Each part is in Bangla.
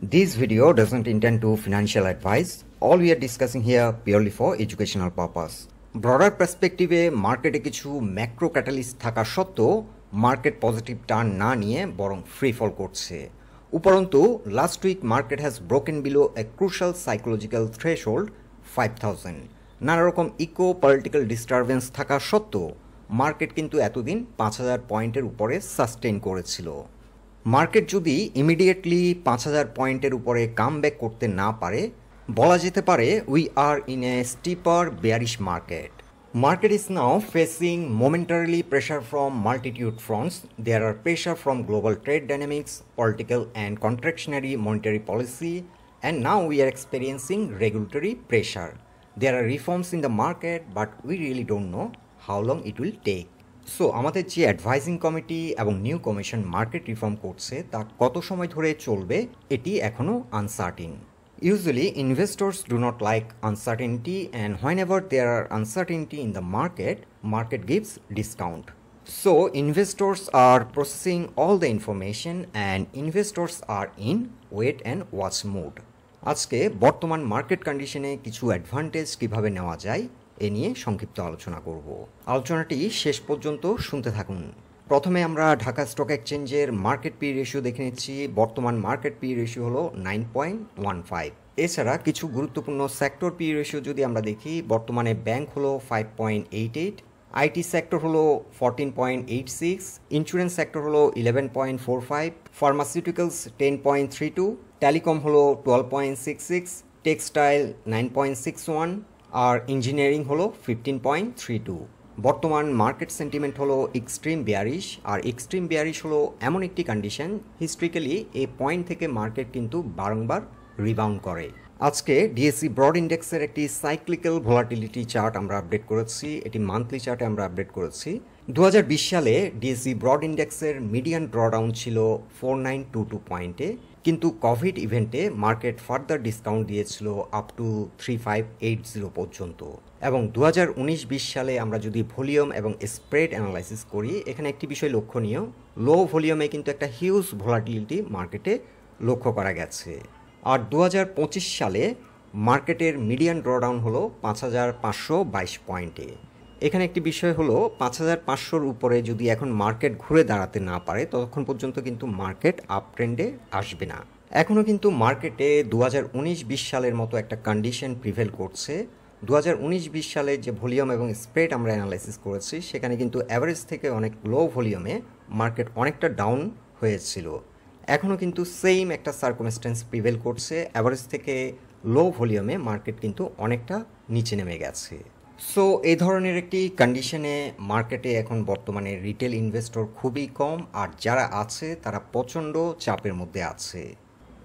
This video doesn't intend to financial advice. All we are discussing here purely for educational purpose. Broader perspective মার্কেটে কিছু ম্যাক্রো ক্যাটালিস্ট থাকা সত্ত্বেও মার্কেট পজিটিভ টার্ন না নিয়ে বরং ফ্রি ফল করছে। উপরন্তু last week market has broken below a crucial psychological threshold 5000। নানা রকম ইকো পলিটিক্যাল ডিস্টারবেন্স থাকা সত্ত্বেও মার্কেট কিন্তু এতদিন 5000 পয়েন্টের উপরে সাস্টেইন করেছিল। মার্কেট যদি ইমিডিয়েটলি 5000 পয়েন্টের উপরে কামব্যাক করতে না পারে, বলা যেতে পারে we are in a stripper bearish market. Market is now facing momentarily pressure from multitude fronts. There are pressure from global trade dynamics, political and contractionary monetary policy, and now we are experiencing regulatory pressure. There are reforms in the market, but we really don't know how long it will take. So আমাদের যে অ্যাডভাইজিং কমিটি এবং নিউ কমিশন মার্কেট রিফর্ম করছে তা কত সময় ধরে চলবে এটি এখনও uncertain. Usually investors do not like uncertainty, and whenever there are uncertainty in the market gives discount. So investors are processing all the information and investors are in wait and watch mode. আজকে বর্তমান মার্কেট কন্ডিশনে কিছু অ্যাডভান্টেজ কিভাবে নেওয়া যায় এ নিয়ে সংক্ষিপ্ত আলোচনা করব। আলোচনাটি শেষ পর্যন্ত শুনতে থাকুন। প্রথমে আমরা ঢাকা স্টক এক্সচেঞ্জের মার্কেট পি রেশিও দেখে নিচ্ছি। বর্তমান মার্কেট পি রেশিও হলো 9.15। এছাড়া কিছু গুরুত্বপূর্ণ সেক্টর পি রেশিও যদি আমরা দেখি, বর্তমানে ব্যাংক হলো 5.88, আইটি সেক্টর হলো 14.86, ইন্স্যুরেন্স সেক্টর হলো 11.45, ফার্মাসিউটিক্যালস 10.32, টেলিকম হলো 12.66, টেক্সটাইল 9.61 আর ইঞ্জিনিয়ারিং হলো 15.32। বর্তমান মার্কেট সেন্টিমেন্ট হলো এক্সট্রিম বেয়ারিশ, আর এক্সট্রিম বেয়ারিশ হলো এমন একটি কন্ডিশন হিস্ট্রিক্যালি এই পয়েন্ট থেকে মার্কেট কিন্তু বারংবার রিবাউন্ড করে। আজকে ডিএসসি ব্রড ইন্ডেক্সের একটি সাইক্লিক্যাল ভোলাটিলিটি চার্ট আমরা আপডেট করেছি, এটি মান্থলি চার্টে আমরা আপডেট করেছি। 2020 সালে ডিএসসি ব্রড ইন্ডেক্সের মিডিয়ান ড্রডাউন ছিল 4922 পয়েন্টে, কিন্তু কোভিড ইভেন্টে মার্কেট ফার্দার ডিসকাউন্ট দিয়েছিল আপ টু 3580 পর্যন্ত। এবং 2019-20 সালে আমরা যদি ভলিউম এবং স্প্রেড অ্যানালাইসিস করি, এখানে একটি বিষয় লক্ষণীয়, লো ভলিউমে কিন্তু একটা হিউজ ভোলাটিলিটি মার্কেটে লক্ষ্য করা গেছে। আর 2025 সালে মার্কেটের মিডিয়ান ড্রডাউন হলো 5522 পয়েন্টে। এখানে একটি বিষয় হলো 5500-র উপরে যদি এখন মার্কেট ঘুরে দাঁড়াতে না পারে ততক্ষণ পর্যন্ত কিন্তু মার্কেট আপ ট্রেন্ডে আসবে না। এখনও কিন্তু মার্কেটে 2019-20 সালের মতো একটা কন্ডিশন প্রিভেল করছে। 2019-20 সালে যে ভলিউম এবং স্প্রেড আমরা অ্যানালাইসিস করেছি সেখানে কিন্তু অ্যাভারেজ থেকে অনেক লো ভলিউমে মার্কেট অনেকটা ডাউন হয়েছিল। এখনও কিন্তু সেম একটা সার্কামস্ট্যান্স প্রিভেল করছে, অ্যাভারেজ থেকে লো ভলিউমে মার্কেট কিন্তু অনেকটা নিচে নেমে গেছে। সো এই ধরনের একটি কন্ডিশনে মার্কেটে এখন বর্তমানে রিটেল ইনভেস্টর খুবই কম, আর যারা আছে তারা প্রচণ্ড চাপের মধ্যে আছে।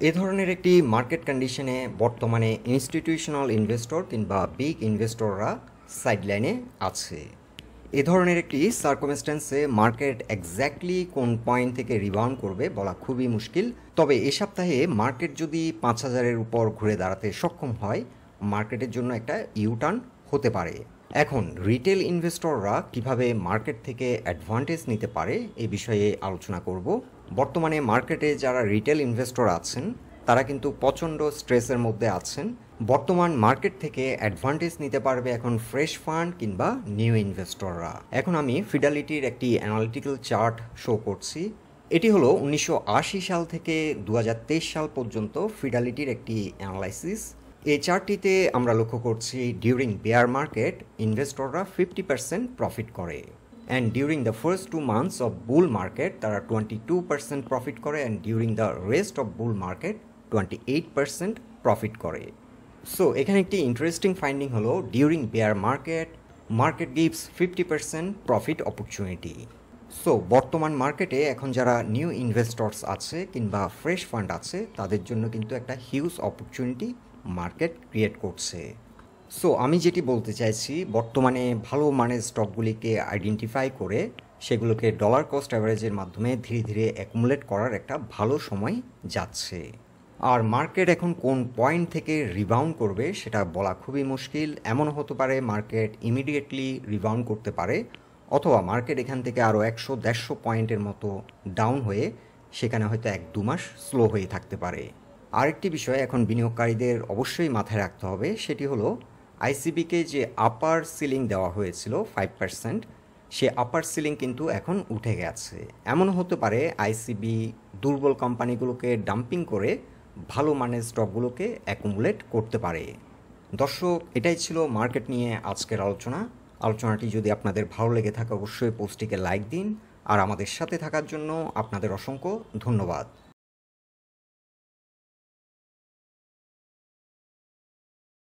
এ ধরনের একটি মার্কেট কন্ডিশনে বর্তমানে ইনস্টিটিউশনাল ইনভেস্টর কিংবা বিগ ইনভেস্টররা সাইডলাইনে আছে। এ ধরনের একটি সার্কামস্ট্যান্সে মার্কেট এক্স্যাক্টলি কোন পয়েন্ট থেকে রিবাউন্ড করবে বলা খুবই মুশকিল। তবে এ সপ্তাহে মার্কেট যদি 5000-এর উপর ঘুরে দাঁড়াতে সক্ষম হয়, মার্কেটের জন্য একটা ইউটার্ন হতে পারে। এখন রিটেল ইনভেস্টররা কিভাবে মার্কেট থেকে অ্যাডভান্টেজ নিতে পারে এই বিষয়ে আলোচনা করব। বর্তমানে মার্কেটে যারা রিটেল ইনভেস্টর আছেন তারা কিন্তু প্রচণ্ড স্ট্রেসের মধ্যে আছেন। বর্তমান মার্কেট থেকে অ্যাডভান্টেজ নিতে পারবে এখন ফ্রেশ ফান্ড কিংবা নিউ ইনভেস্টররা। এখন আমি ফিডালিটির একটি অ্যানালিটিক্যাল চার্ট শো করছি। এটি হলো 1980 সাল থেকে 2023 সাল পর্যন্ত ফিডালিটির একটি অ্যানালাইসিস। এই চার্টটিতে আমরা লক্ষ্য করছি ডিউরিং বেয়ার মার্কেট ইনভেস্টররা 50% প্রফিট করে, and during the first 2 months of bull market তারা 22% প্রফিট করে, and during the rest of bull market 28% profit করে। সো এখানে একটি ইন্টারেস্টিং ফাইন্ডিং হলো during bear market gives 50% profit opportunity. So বর্তমান মার্কেটে এখন যারা নিউ ইনভেস্টরস আছে কিংবা ফ্রেশ ফান্ড আছে তাদের জন্য কিন্তু একটা হিউজ অপরচুনিটি মার্কেট ক্রিয়েট করছে। সো আমি যেটি বলতে চাইছি, বর্তমানে ভালো মানের স্টকগুলিকে আইডেন্টিফাই করে সেগুলোকে ডলার কস্ট অ্যাভারেজের মাধ্যমে ধীরে ধীরে অ্যাকুমুলেট করার একটা ভালো সময় যাচ্ছে। আর মার্কেট এখন কোন পয়েন্ট থেকে রিবাউন্ড করবে সেটা বলা খুবই মুশকিল। এমনও হতে পারে মার্কেট ইমিডিয়েটলি রিবাউন্ড করতে পারে, অথবা মার্কেট এখান থেকে আরও 100-150 পয়েন্টের মতো ডাউন হয়ে সেখানে হয়তো 1-2 মাস স্লো হয়ে থাকতে পারে। আরেকটি বিষয় এখন বিনিয়োগকারীদের অবশ্যই মাথায় রাখতে হবে, সেটি হলো আইসিবিকে যে আপার সিলিং দেওয়া হয়েছিল 5%, সে আপার সিলিং কিন্তু এখন উঠে গেছে। এমনও হতে পারে আইসিবি দুর্বল কোম্পানিগুলোকে ডাম্পিং করে ভালো মানের স্টকগুলোকে অ্যাকুমুলেট করতে পারে। দর্শক, এটাই ছিল মার্কেট নিয়ে আজকের আলোচনাটি যদি আপনাদের ভালো লেগে থাকে অবশ্যই পোস্টটিকে লাইক দিন, আর আমাদের সাথে থাকার জন্য আপনাদের অসংখ্য ধন্যবাদ।